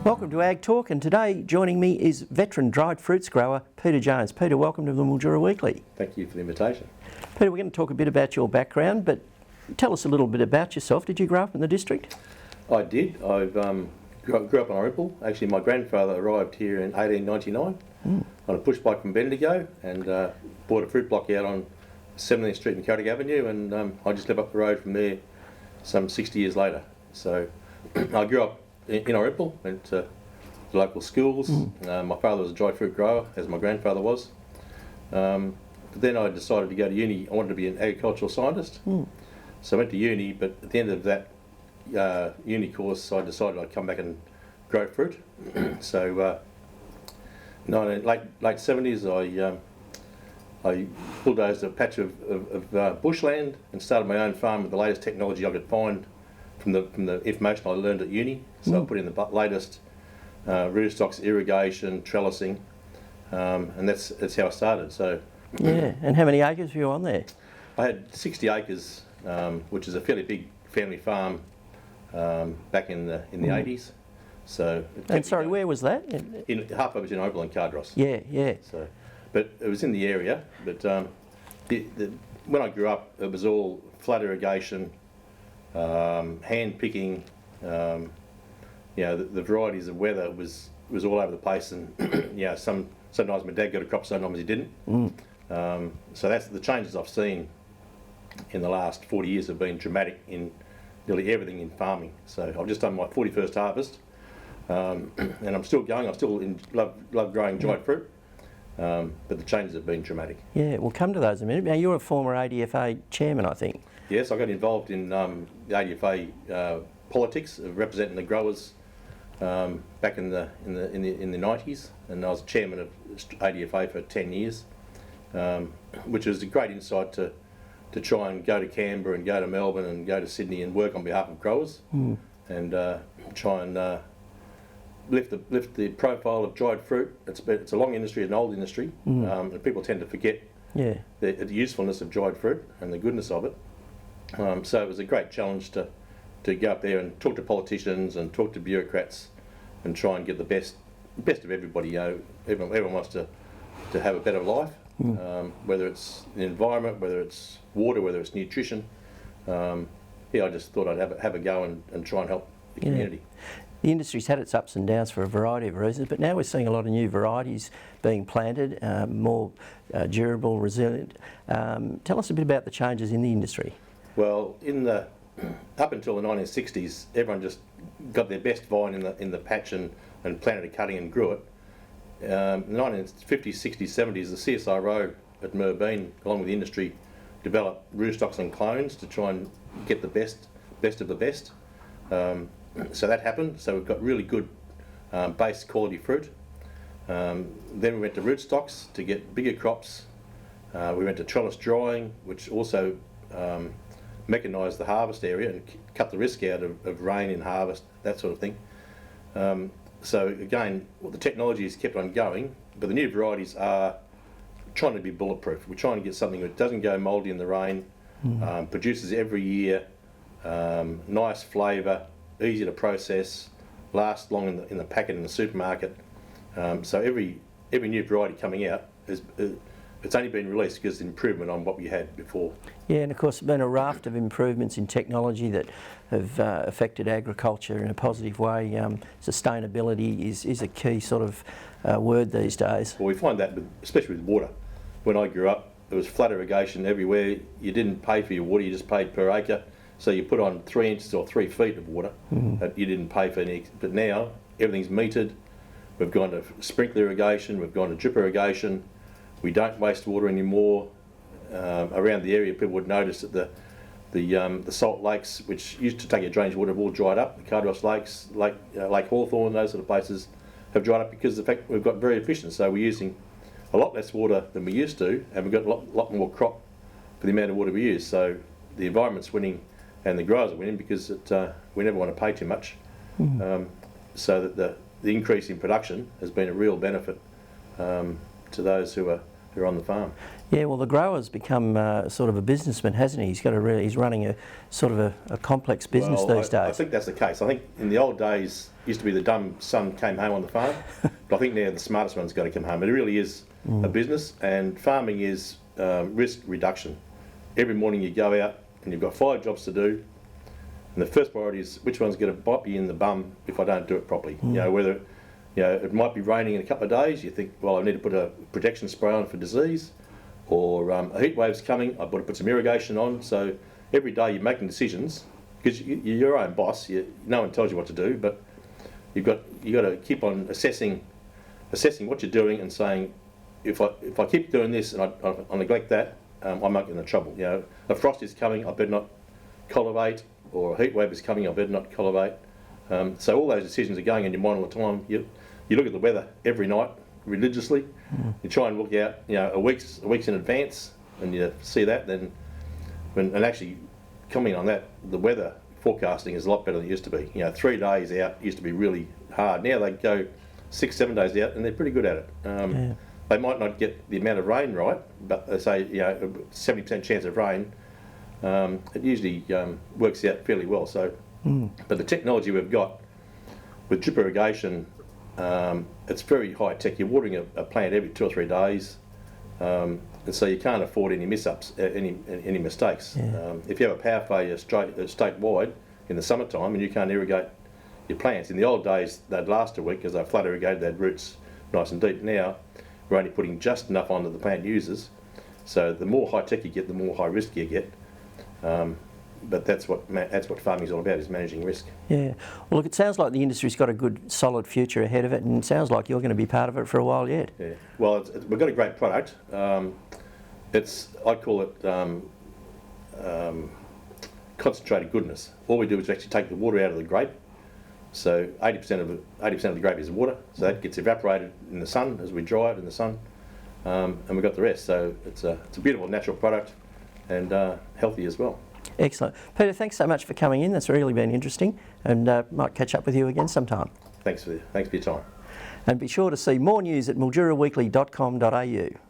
Welcome to Ag Talk, and today joining me is veteran dried fruits grower Peter Jones. Peter, welcome to the Mildura Weekly. Thank you for the invitation. Peter, we're going to talk a bit about your background, but tell us a little bit about yourself. Did you grow up in the district? I did. I grew up on Orimple. Actually, my grandfather arrived here in 1899 on a push bike from Bendigo and bought a fruit block out on 17th Street and Celtic Avenue, and I just lived up the road from there some 60 years later. So I grew up in Orimple, went to the local schools. My father was a dried fruit grower, as my grandfather was. But then I decided to go to uni. I wanted to be an agricultural scientist. So I went to uni, but at the end of that uni course, I decided I'd come back and grow fruit. So in the late 70s, I bulldozed a patch of bushland and started my own farm with the latest technology I could find from the information I learned at uni. So I put in the latest rootstocks, irrigation, trellising, and that's how I started. So yeah, and how many acres were you on there? I had 60 acres, which is a fairly big family farm back in the 80s. So and sorry, where was that? Half of it was in Oval and Cardross. Yeah. So, but it was in the area. But when I grew up, it was all flood irrigation, hand picking. The varieties of weather was all over the place, and sometimes my dad got a crop, sometimes he didn't. So that's the changes I've seen in the last 40 years have been dramatic in nearly everything in farming. So I've just done my 41st harvest, and I'm still going. I still love growing dried fruit, but the changes have been dramatic. Yeah, we'll come to those in a minute. Now, you're a former ADFA chairman, I think. Yes, I got involved in the ADFA politics of representing the growers back in the 90s, and I was chairman of ADFA for 10 years, which was a great insight to try and go to Canberra and go to Melbourne and go to Sydney and work on behalf of growers and try and lift the profile of dried fruit. It's a long industry, an old industry, and people tend to forget the usefulness of dried fruit and the goodness of it. So it was a great challenge to go up there and talk to politicians and talk to bureaucrats and try and get the best of everybody. Everyone wants to have a better life, whether it's the environment, whether it's water, whether it's nutrition. I just thought I'd have a go and try and help the community. The industry's had its ups and downs for a variety of reasons, but now we're seeing a lot of new varieties being planted, more durable, resilient. Tell us a bit about the changes in the industry. Well, up until the 1960s, everyone just got their best vine in the patch and planted a cutting and grew it. In the 1950s, 60s, 70s, the CSIRO at Merbein, along with the industry, developed rootstocks and clones to try and get the best of the best. So that happened. So we've got really good base quality fruit. Then we went to rootstocks to get bigger crops. We went to trellis drying, which also mechanised the harvest area and cut the risk out of rain in harvest, that sort of thing. So again, the technology has kept on going, but the new varieties are trying to be bulletproof. We're trying to get something that doesn't go mouldy in the rain, produces every year, nice flavour, easy to process, lasts long in the packet in the supermarket. So every new variety coming out it's only been released because it's an improvement on what we had before. Yeah, and of course there's been a raft of improvements in technology that have affected agriculture in a positive way. Sustainability is a key sort of word these days. Well, we find that especially with water. When I grew up, there was flood irrigation everywhere. You didn't pay for your water, you just paid per acre. So you put on 3 inches or 3 feet of water, you didn't pay for any. But now everything's metered. We've gone to sprinkler irrigation, we've gone to drip irrigation. We don't waste water anymore. Around the area, people would notice that the salt lakes, which used to take your drainage water, have all dried up. The Cardross lakes, Lake Hawthorne, those sort of places have dried up because of the fact we've got very efficient. So we're using a lot less water than we used to, and we've got a lot more crop for the amount of water we use. So the environment's winning, and the growers are winning because we never want to pay too much. So that the increase in production has been a real benefit to those who are who are on the farm. Yeah, well, the grower's become sort of a businessman, hasn't he? He's running a sort of a complex business these days. I think that's the case. I think in the old days, it used to be the dumb son came home on the farm, but I think now the smartest one's got to come home. It really is a business, and farming is risk reduction. Every morning you go out and you've got 5 jobs to do, and the first priority is which one's going to bite me in the bum if I don't do it properly. You know, whether it might be raining in a couple of days, you think, well, I need to put a protection spray on for disease, or a heat wave's coming, I've got to put some irrigation on. So every day you're making decisions, because you're your own boss, no one tells you what to do, but you've got to keep on assessing what you're doing and saying, if I keep doing this and I neglect that, I might get into trouble. You know, a frost is coming, I better not cultivate, or a heat wave is coming, I better not cultivate. So all those decisions are going in your mind all the time. You look at the weather every night religiously. You try and look out, a week's in advance, and you see that. Then, and actually, coming on that, the weather forecasting is a lot better than it used to be. 3 days out used to be really hard. Now they go 6-7 days out, and they're pretty good at it. They might not get the amount of rain right, but they say 70% chance of rain. It usually works out fairly well. So, but the technology we've got with drip irrigation, it's very high tech. You're watering a plant every 2 or 3 days, and so you can't afford any miss-ups, any mistakes. If you have a power failure statewide in the summertime and you can't irrigate your plants, in the old days they'd last a week because they flood irrigated, they had roots nice and deep. Now we're only putting just enough on that the plant uses. So the more high tech you get, the more high risk you get. But that's what farming is all about, is managing risk. Yeah. Well, look, it sounds like the industry's got a good, solid future ahead of it, and it sounds like you're going to be part of it for a while yet. Yeah. Well, we've got a great product. I call it concentrated goodness. All we do is actually take the water out of the grape. So 80% of the grape is water. So that gets evaporated in the sun as we dry it in the sun, and we've got the rest. So it's a beautiful natural product, and healthy as well. Excellent. Peter, thanks so much for coming in. That's really been interesting, and might catch up with you again sometime. Thanks for your time. And be sure to see more news at milduraweekly.com.au.